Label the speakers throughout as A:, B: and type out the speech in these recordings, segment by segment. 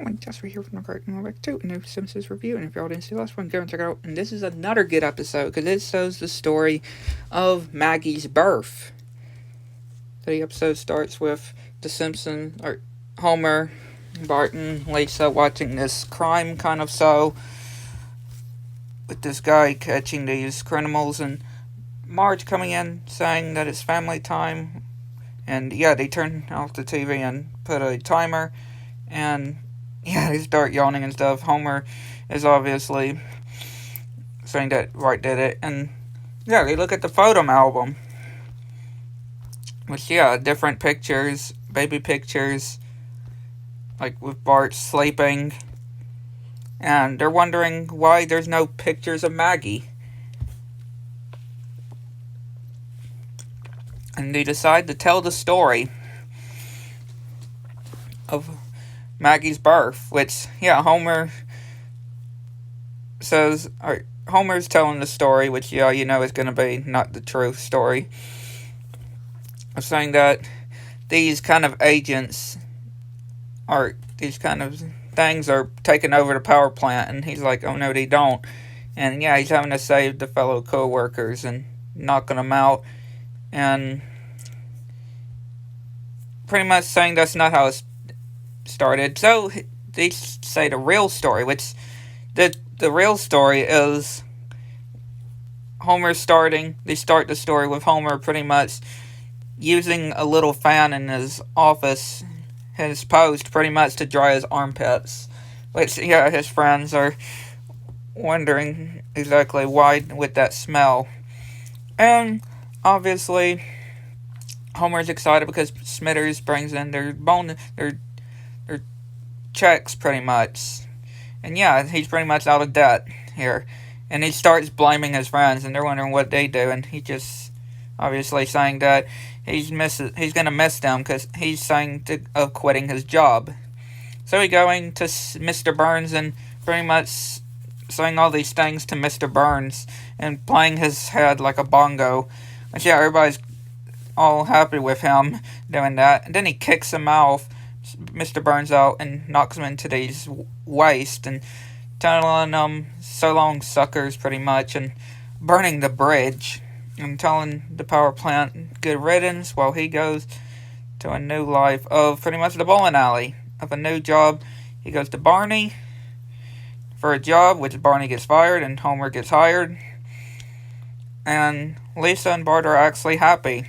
A: everyone, Jasper here from the Cartoon Back 2, a new Simpsons review, and if y'all didn't see the last one, go and check it out. And this is another good episode, because it shows the story of Maggie's birth. So the episode starts with the Simpsons, or Homer, Bart, and Lisa watching this crime kind of show, with this guy catching these criminals, and Marge coming in saying that it's family time. And yeah, they turn off the TV and put a timer, and yeah, they start yawning and stuff. Homer is obviously saying that Bart did it, and yeah, they look at the photo album, which yeah, different pictures, baby pictures, like with Bart sleeping, and they're wondering why there's no pictures of Maggie. And they decide to tell the story of Maggie's birth, which, yeah, Homer says, or Homer's telling the story, which, yeah, you know is going to be not the true story, of saying that these kind of agents, or these kind of things are taking over the power plant, and he's like, oh no, they don't. And yeah, he's having to save the fellow co-workers and knocking them out, and pretty much saying that's not how it started. So they say the real story, which the real story is Homer starting. They start the story with Homer pretty much using a little fan in his office, his post, pretty much to dry his armpits. Which, yeah, his friends are wondering exactly why with that smell. And obviously, Homer's excited because Smithers brings in their checks pretty much. And yeah, he's pretty much out of debt here. And he starts blaming his friends, and they're wondering what they do, and he just obviously saying that he's gonna miss them because he's saying of quitting his job. So he's going to Mr. Burns and pretty much saying all these things to Mr. Burns and playing his head like a bongo. Which yeah, everybody's all happy with him doing that. And then he kicks him out, Mr. Burns out, and knocks him into these waste and telling them so long suckers pretty much, and burning the bridge and telling the power plant good riddance while he goes to a new life of pretty much the bowling alley of a new job. He goes to Barney for a job, which Barney gets fired and Homer gets hired, and Lisa and Bart are actually happy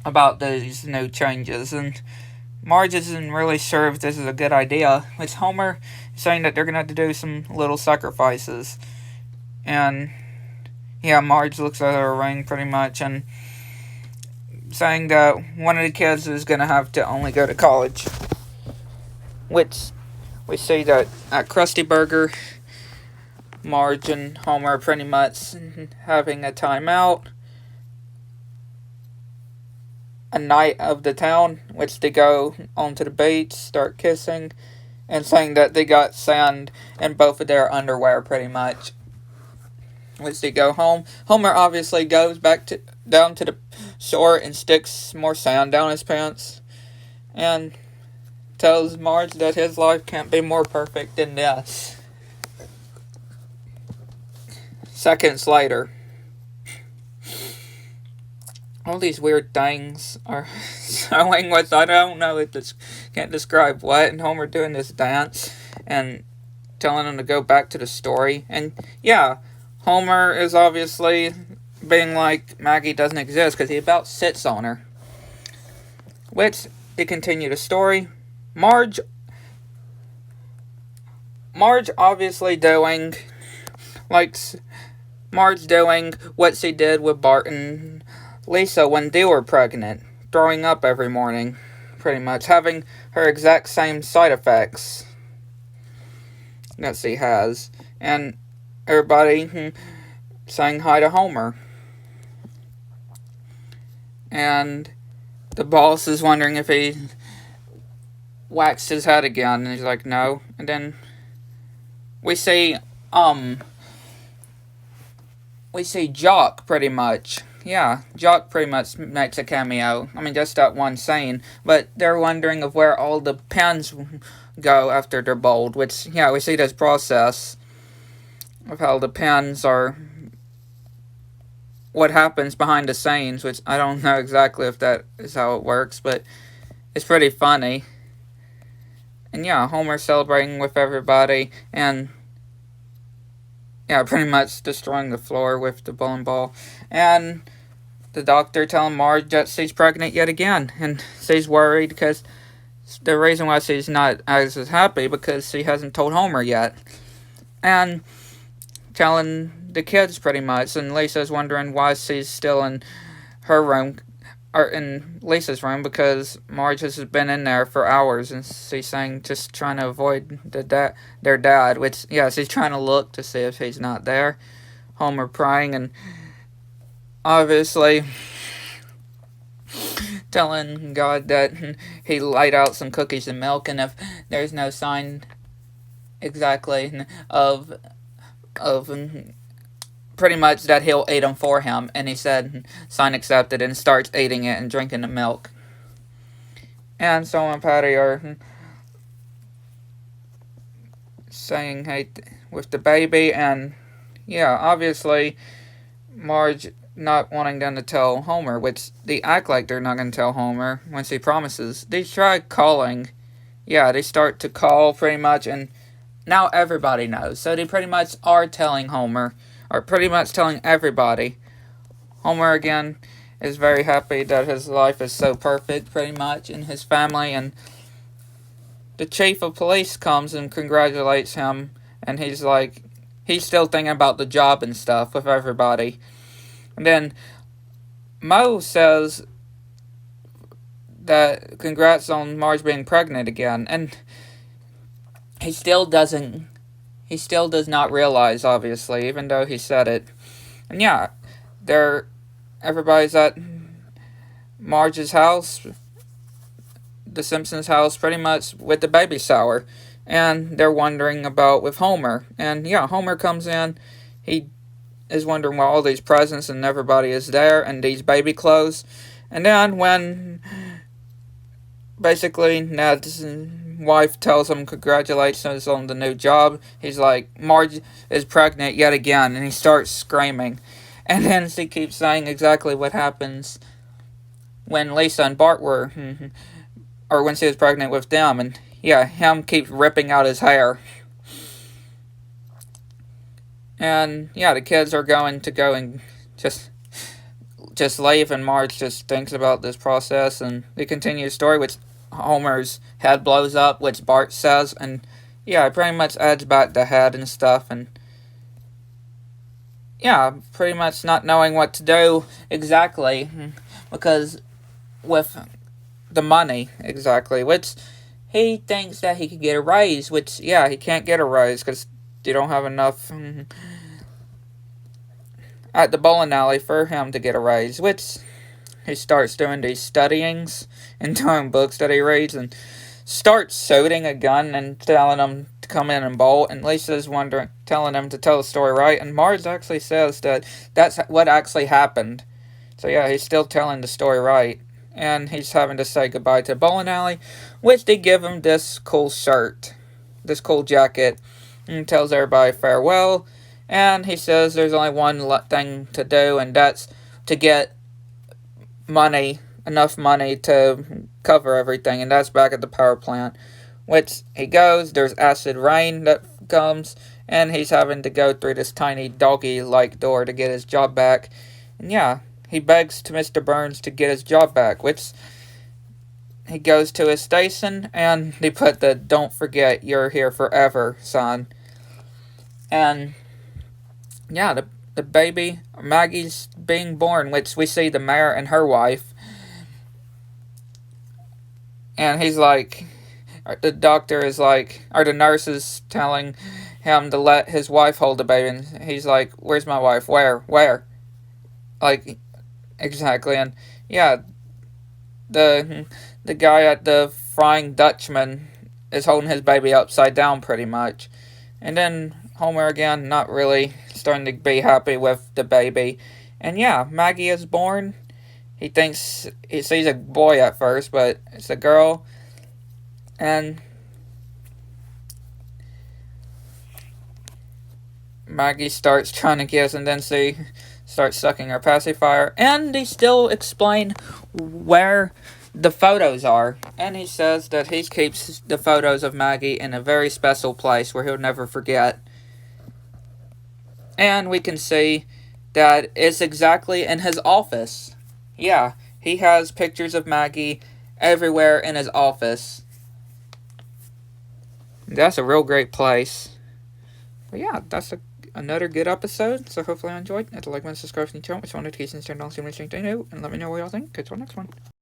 A: about these new changes, and Marge isn't really sure if this is a good idea. It's Homer saying that they're going to have to do some little sacrifices, and yeah, Marge looks at her ring pretty much and saying that one of the kids is going to have to only go to college, which we see that at Krusty Burger, Marge and Homer are pretty much having a timeout, a night of the town, which they go onto the beach, start kissing, and saying that they got sand in both of their underwear pretty much. Which they go home. Homer obviously goes back down to the shore and sticks more sand down his pants, and tells Marge that his life can't be more perfect than this. Seconds later, all these weird things are showing what I don't know. Can't describe what. And Homer doing this dance and telling him to go back to the story. And yeah, Homer is obviously being like Maggie doesn't exist because he about sits on her. Which they continue the story. Marge obviously doing Marge doing what she did with Bart and Lisa when they were pregnant, throwing up every morning, pretty much, having her exact same side effects that she has, and everybody saying hi to Homer. And the boss is wondering if he waxed his head again, and he's like, no. And then we see Jock pretty much. yeah, Jock pretty much makes a cameo. I mean, just that one scene. But they're wondering of where all the pens go after they're bowled, which, yeah, we see this process of how the pens are what happens behind the scenes, which I don't know exactly if that is how it works, but it's pretty funny. And yeah, Homer celebrating with everybody, and yeah, pretty much destroying the floor with the bowling ball. And the doctor telling Marge that she's pregnant yet again, and she's worried because the reason why she's not as happy because she hasn't told Homer yet. And telling the kids pretty much, and Lisa's wondering why she's still in her room, or in Lisa's room, because Marge has been in there for hours, and she's saying just trying to avoid their dad, which, yeah, she's trying to look to see if he's not there. Homer praying, and obviously telling God that he laid out some cookies and milk, and if there's no sign exactly of pretty much that he'll eat them for him, and he said sign accepted, and starts eating it and drinking the milk. And so and Patty are saying hey with the baby, and yeah, obviously Marge not wanting them to tell Homer, which they act like they're not going to tell Homer when she promises. They try calling, yeah, they start to call pretty much, and now everybody knows. So they pretty much are telling Homer, or pretty much telling everybody. Homer again is very happy that his life is so perfect, pretty much, in his family, and the chief of police comes and congratulates him, and he's like, he's still thinking about the job and stuff with everybody. And then Moe says that congrats on Marge being pregnant again, and he still does not realize, obviously, even though he said it. And yeah, everybody's at Marge's house, the Simpsons' house, pretty much with the baby shower, and they're wondering about with Homer. And yeah, Homer comes in, he is wondering why all these presents and everybody is there, and these baby clothes. And then when basically Ned's wife tells him congratulations on the new job, he's like, Marge is pregnant yet again, and he starts screaming. And then she keeps saying exactly what happens when Lisa and Bart were, or when she was pregnant with them, and yeah, him keeps ripping out his hair. And yeah, the kids are going to go and just leave, and Marge just thinks about this process, and they continue the story, which Homer's head blows up, which Bart says, and yeah, it pretty much adds back the head and stuff, and yeah, pretty much not knowing what to do exactly, because with the money, exactly, which he thinks that he could get a raise, which, yeah, he can't get a raise, because they don't have enough at the bowling alley for him to get a raise, which he starts doing these studyings and doing books that he reads, and starts shooting a gun and telling him to come in and bowl, and Lisa's telling him to tell the story right, and Marge actually says that that's what actually happened. So yeah, he's still telling the story right, and he's having to say goodbye to the bowling alley, which they give him this cool shirt, this cool jacket, and tells everybody farewell, and he says there's only one thing to do, and that's to get enough money to cover everything, and that's back at the power plant, which he goes, there's acid rain that comes, and he's having to go through this tiny doggy-like door to get his job back, and yeah, he begs to Mr. Burns to get his job back, which he goes to his station, and they put the "Don't forget you're here forever" sign. And yeah, the baby, Maggie's being born, which we see the mayor and her wife. And he's like, the doctor is like, or the nurse is telling him to let his wife hold the baby. And he's like, where's my wife? Where? Like, exactly. And yeah, the guy at the Flying Dutchman is holding his baby upside down pretty much. And then Homer again, not really starting to be happy with the baby. And yeah, Maggie is born. He sees a boy at first, but it's a girl. And Maggie starts trying to kiss, and then she starts sucking her pacifier. And they still explain where the photos are. And he says that he keeps the photos of Maggie in a very special place where he'll never forget. And we can see that it's exactly in his office. Yeah, he has pictures of Maggie everywhere in his office. That's a real great place. But yeah, that's another good episode. So hopefully you enjoyed. Hit the like button, subscribe to the channel, which one notifications turned on so you can new, and let me know what y'all think. Catch you on the next one.